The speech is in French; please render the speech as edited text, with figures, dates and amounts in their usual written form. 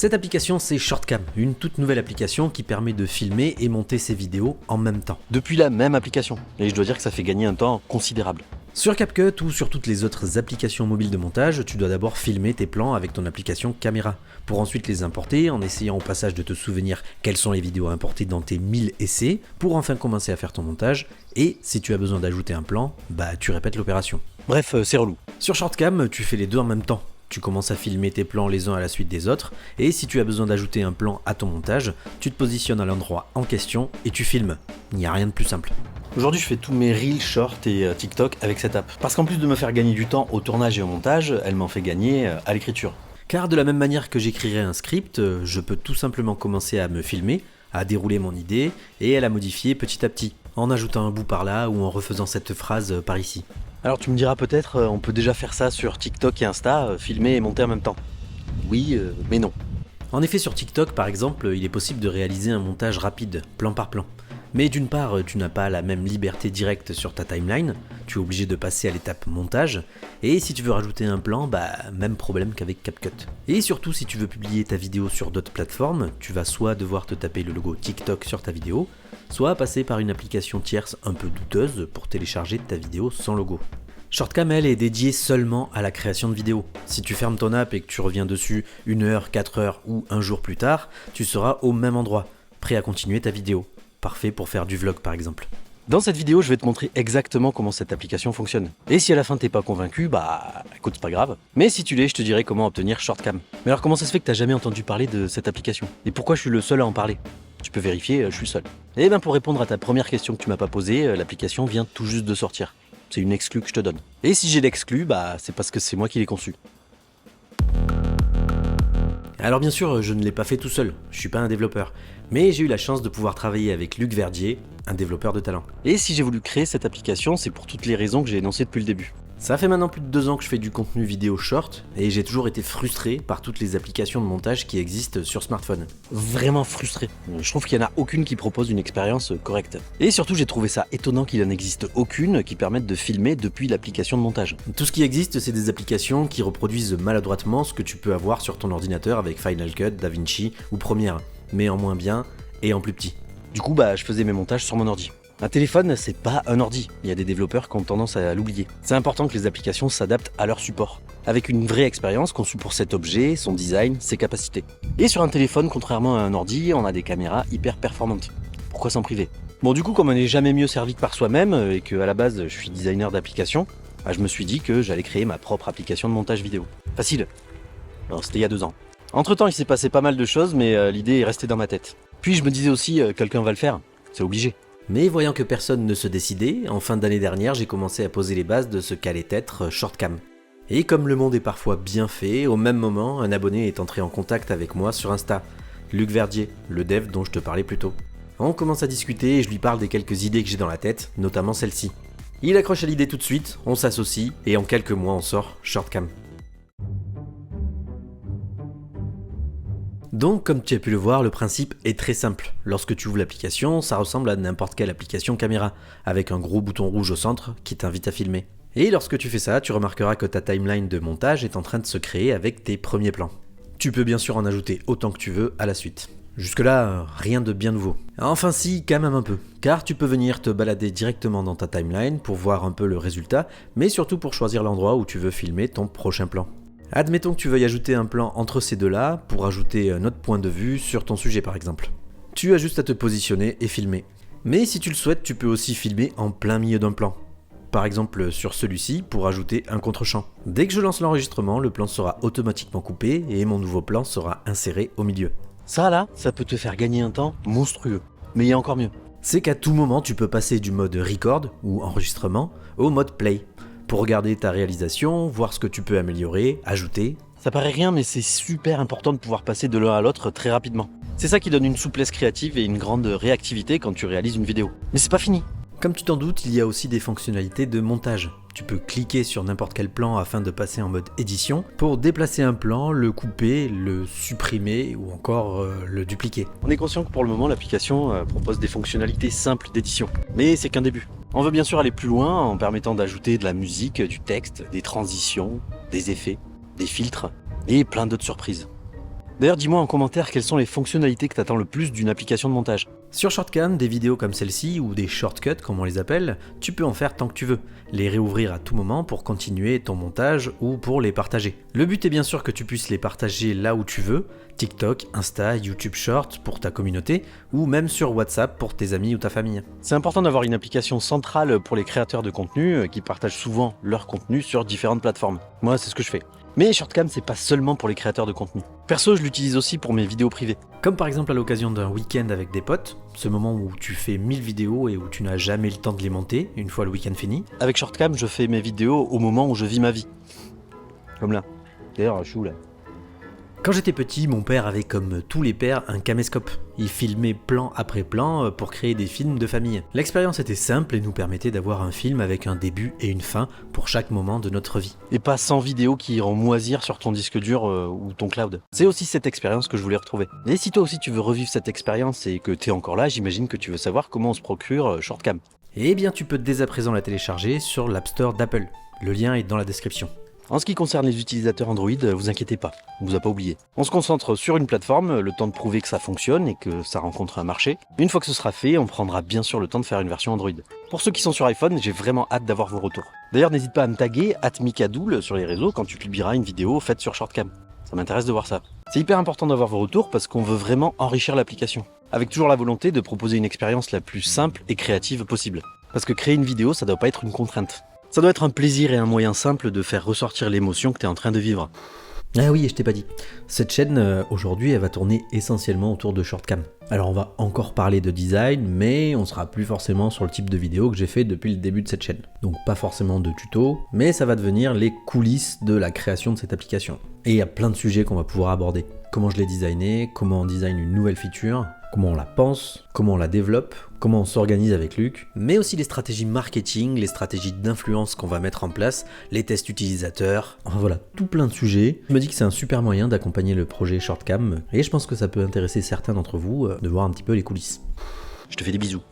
Cette application, c'est Shortcam, une toute nouvelle application qui permet de filmer et monter ses vidéos en même temps. Depuis la même application, et je dois dire que ça fait gagner un temps considérable. Sur CapCut ou sur toutes les autres applications mobiles de montage, tu dois d'abord filmer tes plans avec ton application caméra, pour ensuite les importer en essayant au passage de te souvenir quelles sont les vidéos importées dans tes 1000 essais, pour enfin commencer à faire ton montage, et si tu as besoin d'ajouter un plan, tu répètes l'opération. Bref, c'est relou. Sur Shortcam, tu fais les deux en même temps. Tu commences à filmer tes plans les uns à la suite des autres, et si tu as besoin d'ajouter un plan à ton montage, tu te positionnes à l'endroit en question et tu filmes. Il n'y a rien de plus simple. Aujourd'hui, je fais tous mes Reels, Shorts et TikTok avec cette app. Parce qu'en plus de me faire gagner du temps au tournage et au montage, elle m'en fait gagner à l'écriture. Car de la même manière que j'écrirais un script, je peux tout simplement commencer à me filmer, à dérouler mon idée et à la modifier petit à petit, en ajoutant un bout par là ou en refaisant cette phrase par ici. Alors tu me diras peut-être, on peut déjà faire ça sur TikTok et Insta, filmer et monter en même temps. Oui, mais non. En effet, sur TikTok par exemple, il est possible de réaliser un montage rapide, plan par plan. Mais d'une part, tu n'as pas la même liberté directe sur ta timeline, tu es obligé de passer à l'étape montage, et si tu veux rajouter un plan, même problème qu'avec CapCut. Et surtout, si tu veux publier ta vidéo sur d'autres plateformes, tu vas soit devoir te taper le logo TikTok sur ta vidéo, soit passer par une application tierce un peu douteuse pour télécharger ta vidéo sans logo. Shortcam, elle, est dédiée seulement à la création de vidéos. Si tu fermes ton app et que tu reviens dessus 1 heure, 4 heures ou un jour plus tard, tu seras au même endroit, prêt à continuer ta vidéo. Parfait pour faire du vlog par exemple. Dans cette vidéo, je vais te montrer exactement comment cette application fonctionne. Et si à la fin t'es pas convaincu, écoute, c'est pas grave. Mais si tu l'es, je te dirai comment obtenir Shortcam. Mais alors comment ça se fait que t'as jamais entendu parler de cette application? Et pourquoi je suis le seul à en parler? Tu peux vérifier, je suis seul. Et pour répondre à ta première question que tu m'as pas posée, l'application vient tout juste de sortir. C'est une exclue que je te donne. Et si j'ai l'exclu, c'est parce que c'est moi qui l'ai conçu. Alors bien sûr, je ne l'ai pas fait tout seul, je suis pas un développeur, mais j'ai eu la chance de pouvoir travailler avec Luc Verdier, un développeur de talent. Et si j'ai voulu créer cette application, c'est pour toutes les raisons que j'ai énoncées depuis le début. Ça fait maintenant plus de 2 ans que je fais du contenu vidéo short, et j'ai toujours été frustré par toutes les applications de montage qui existent sur smartphone. Vraiment frustré. Je trouve qu'il n'y en a aucune qui propose une expérience correcte. Et surtout, j'ai trouvé ça étonnant qu'il n'en existe aucune qui permette de filmer depuis l'application de montage. Tout ce qui existe, c'est des applications qui reproduisent maladroitement ce que tu peux avoir sur ton ordinateur avec Final Cut, DaVinci ou Premiere, mais en moins bien et en plus petit. Du coup, je faisais mes montages sur mon ordi. Un téléphone, c'est pas un ordi. Il y a des développeurs qui ont tendance à l'oublier. C'est important que les applications s'adaptent à leur support, avec une vraie expérience conçue pour cet objet, son design, ses capacités. Et sur un téléphone, contrairement à un ordi, on a des caméras hyper performantes. Pourquoi s'en priver? Bon, du coup, comme on n'est jamais mieux servi que par soi-même, et que à la base, je suis designer d'application, je me suis dit que j'allais créer ma propre application de montage vidéo. Facile. Alors, c'était il y a 2 ans. Entre-temps, il s'est passé pas mal de choses, mais l'idée est restée dans ma tête. Puis je me disais aussi, quelqu'un va le faire. C'est obligé. Mais voyant que personne ne se décidait, en fin d'année dernière, j'ai commencé à poser les bases de ce qu'allait être Shortcam. Et comme le monde est parfois bien fait, au même moment, un abonné est entré en contact avec moi sur Insta, Luc Verdier, le dev dont je te parlais plus tôt. On commence à discuter et je lui parle des quelques idées que j'ai dans la tête, notamment celle-ci. Il accroche à l'idée tout de suite, on s'associe, et en quelques mois on sort Shortcam. Donc, comme tu as pu le voir, le principe est très simple. Lorsque tu ouvres l'application, ça ressemble à n'importe quelle application caméra, avec un gros bouton rouge au centre qui t'invite à filmer. Et lorsque tu fais ça, tu remarqueras que ta timeline de montage est en train de se créer avec tes premiers plans. Tu peux bien sûr en ajouter autant que tu veux à la suite. Jusque-là, rien de bien nouveau. Enfin si, quand même un peu, car tu peux venir te balader directement dans ta timeline pour voir un peu le résultat, mais surtout pour choisir l'endroit où tu veux filmer ton prochain plan. Admettons que tu veuilles ajouter un plan entre ces deux-là pour ajouter un autre point de vue sur ton sujet par exemple. Tu as juste à te positionner et filmer. Mais si tu le souhaites, tu peux aussi filmer en plein milieu d'un plan. Par exemple sur celui-ci pour ajouter un contre-champ. Dès que je lance l'enregistrement, le plan sera automatiquement coupé et mon nouveau plan sera inséré au milieu. Ça là, ça peut te faire gagner un temps monstrueux. Mais il y a encore mieux. C'est qu'à tout moment, tu peux passer du mode record ou enregistrement au mode play. Pour regarder ta réalisation, voir ce que tu peux améliorer, ajouter. Ça paraît rien, mais c'est super important de pouvoir passer de l'un à l'autre très rapidement. C'est ça qui donne une souplesse créative et une grande réactivité quand tu réalises une vidéo. Mais c'est pas fini. Comme tu t'en doutes, il y a aussi des fonctionnalités de montage. Tu peux cliquer sur n'importe quel plan afin de passer en mode édition pour déplacer un plan, le couper, le supprimer ou encore le dupliquer. On est conscient que pour le moment, l'application propose des fonctionnalités simples d'édition. Mais c'est qu'un début. On veut bien sûr aller plus loin en permettant d'ajouter de la musique, du texte, des transitions, des effets, des filtres et plein d'autres surprises. D'ailleurs, dis-moi en commentaire quelles sont les fonctionnalités que t'attends le plus d'une application de montage. Sur Shortcam, des vidéos comme celle-ci, ou des shortcuts comme on les appelle, tu peux en faire tant que tu veux, les réouvrir à tout moment pour continuer ton montage ou pour les partager. Le but est bien sûr que tu puisses les partager là où tu veux, TikTok, Insta, YouTube Short pour ta communauté, ou même sur WhatsApp pour tes amis ou ta famille. C'est important d'avoir une application centrale pour les créateurs de contenu qui partagent souvent leur contenu sur différentes plateformes. Moi, c'est ce que je fais. Mais Shortcam, c'est pas seulement pour les créateurs de contenu. Perso, je l'utilise aussi pour mes vidéos privées. Comme par exemple à l'occasion d'un week-end avec des potes, ce moment où tu fais 1000 vidéos et où tu n'as jamais le temps de les monter, une fois le week-end fini. Avec Shortcam, je fais mes vidéos au moment où je vis ma vie. Comme là. D'ailleurs, je suis où là ? Quand j'étais petit, mon père avait comme tous les pères un caméscope. Il filmait plan après plan pour créer des films de famille. L'expérience était simple et nous permettait d'avoir un film avec un début et une fin pour chaque moment de notre vie. Et pas 100 vidéos qui iront moisir sur ton disque dur ou ton cloud. C'est aussi cette expérience que je voulais retrouver. Et si toi aussi tu veux revivre cette expérience et que t'es encore là, j'imagine que tu veux savoir comment on se procure Shortcam. Eh bien tu peux dès à présent la télécharger sur l'App Store d'Apple. Le lien est dans la description. En ce qui concerne les utilisateurs Android, vous inquiétez pas, on vous a pas oublié. On se concentre sur une plateforme, le temps de prouver que ça fonctionne et que ça rencontre un marché. Une fois que ce sera fait, on prendra bien sûr le temps de faire une version Android. Pour ceux qui sont sur iPhone, j'ai vraiment hâte d'avoir vos retours. D'ailleurs, n'hésite pas à me taguer @mikadoul sur les réseaux quand tu publieras une vidéo faite sur Shortcam. Ça m'intéresse de voir ça. C'est hyper important d'avoir vos retours parce qu'on veut vraiment enrichir l'application. Avec toujours la volonté de proposer une expérience la plus simple et créative possible. Parce que créer une vidéo, ça doit pas être une contrainte. Ça doit être un plaisir et un moyen simple de faire ressortir l'émotion que tu es en train de vivre. Ah oui, je t'ai pas dit. Cette chaîne, aujourd'hui, elle va tourner essentiellement autour de Shortcam. Alors on va encore parler de design, mais on sera plus forcément sur le type de vidéo que j'ai fait depuis le début de cette chaîne. Donc pas forcément de tuto, mais ça va devenir les coulisses de la création de cette application. Et il y a plein de sujets qu'on va pouvoir aborder. Comment je l'ai designé, comment on design une nouvelle feature, comment on la pense, comment on la développe, comment on s'organise avec Luc, mais aussi les stratégies marketing, les stratégies d'influence qu'on va mettre en place, les tests utilisateurs, enfin voilà, tout plein de sujets. Je me dis que c'est un super moyen d'accompagner le projet Shortcam, et je pense que ça peut intéresser certains d'entre vous de voir un petit peu les coulisses. Je te fais des bisous.